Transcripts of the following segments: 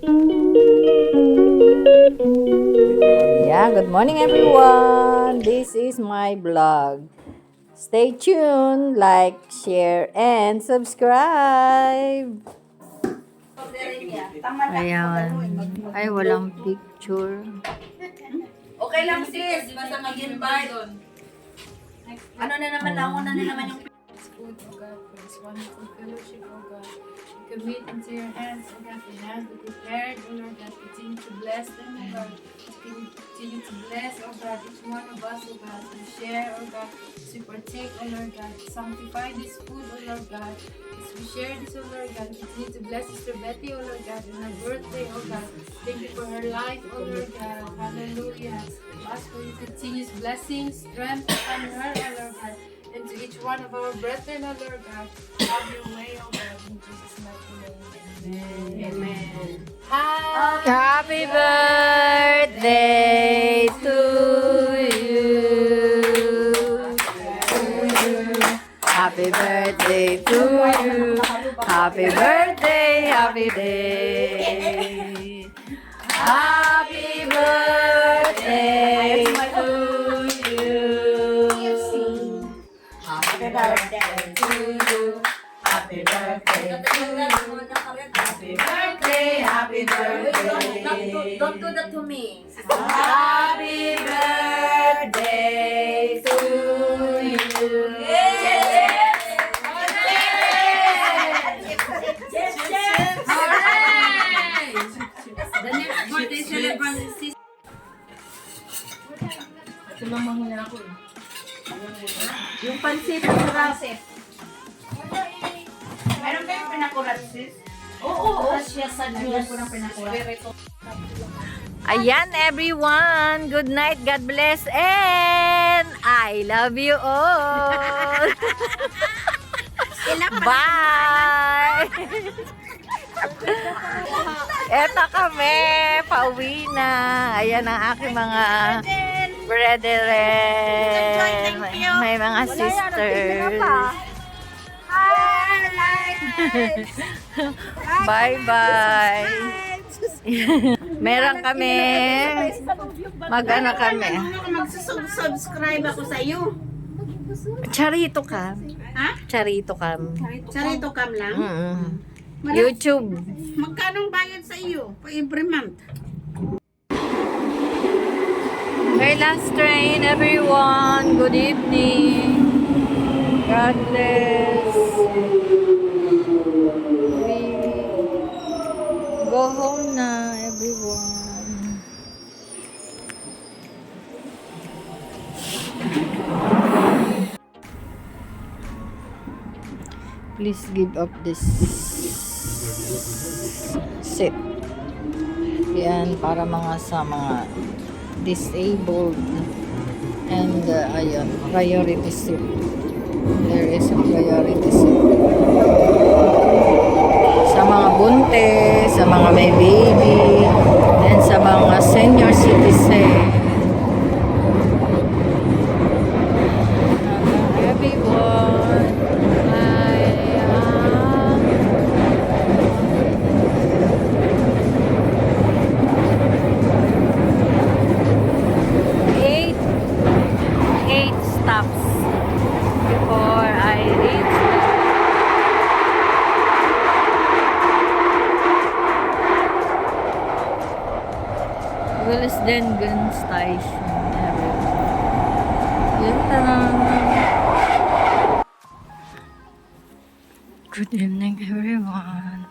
Yeah, good morning everyone. This is my vlog. Stay tuned, like, share, and subscribe. Ayan. Ay, walang picture. Okay lang sis, basta mag-invite. Ano na naman, nauna na naman yung Food, O God, for this wonderful fellowship, O God. We commit into your hands, O God, the hands that prepared, O Lord God. Continue to bless them, O God. Continue to bless, O God, each one of us, O God. To share, O God, as we partake, O Lord God. Sanctify this food, O Lord God. As we share this, O Lord God, continue to bless Sister Betty, O Lord God, on her birthday, O God. Thank you for her life, O Lord God. Hallelujah. Ask for your continuous blessings, strength upon her, O Lord God. And to each one of our brethren, O Lord God, have your way, O God, in Jesus' mighty name. Amen. Happy birthday to you. Happy birthday to you. Happy birthday, happy day. Happy birthday to you. Happy birthday to you. Happy birthday to you. Happy birthday, happy birthday. Don't do that to me. Happy birthday to you. The next birthday celebrant is sis. Ito lang mahina ako eh. Yung pansit at sarap. Meron kayong pinakulat sis? Oo. Siya sa Diyos. Ayan everyone, good night, God bless, and I love you all. Bye! Eto kami, pauwi na. Ayan ang aking mga brethren. May mga sisters. Bye-bye. Meron kami. Mag-ano kami. Mag-subscribe ako sa iyo. Charito Cam. Ha? Charito Cam. Charito cam lang? YouTube. Magkano bayad sa iyo? Every month? Okay, last train everyone. Good evening. God bless. We go home na everyone. Please give up this seat. Yan, para mga sa mga disabled and ayun, priority seat. There is a priority seat. Sa mga bunte, sa mga may baby, and sa mga senior citizen. Everyone, I am 8 stops before I reach Willesden Station. Good evening everyone.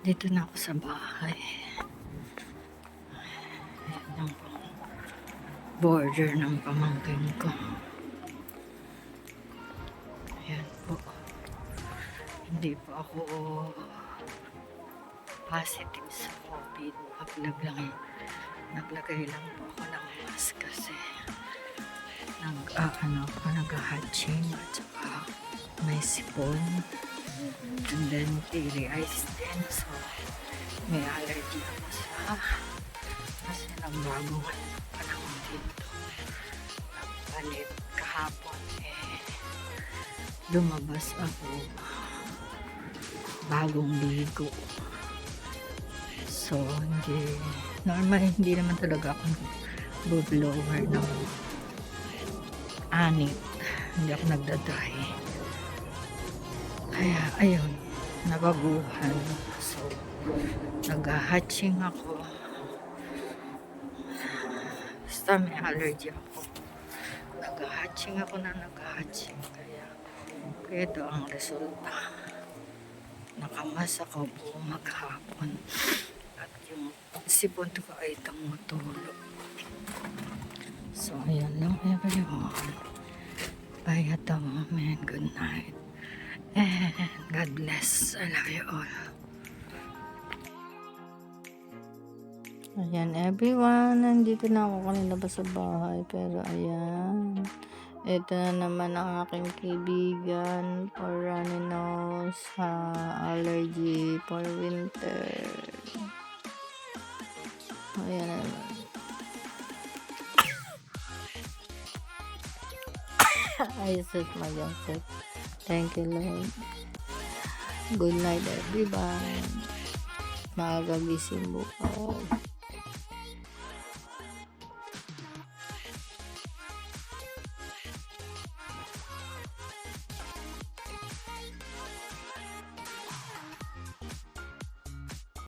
Dito na ako sa bahay. Ayan yung border ng pamangkin ko. Ayan po. Hindi po ako positive sa COVID. Naglagay lang po ako ng mask kasi nag-hatching at saka may sipon. And then teary eyes din. So may allergy ako sa kasi nagbago ng panahon dito. Nagpalit kahapon lumabas ako bagong ligo. So So, hindi naman talaga ako blower ng anit. Hindi ako nagdadry. Kaya, ayun, nabaguhan. So, nag-hatching ako. Basta may allergy ako. Nag-hatching ako na nag-hatching. Kaya ito ang resulta. Nakamas ako buong maghapon. At yung sipon ko ay tumutulog. So, ayan lang everyone. Bye at the moment. Good night. And God bless. I love you all. Ayan everyone. Nandito na ako kanina ba sa bahay. Pero ayan. Ito na naman ang aking kaibigan for runny nose, allergy for winter. Ayan na naman. I set my yourself. Thank you, Lord. Good night, everyone. Maaga gising bukas.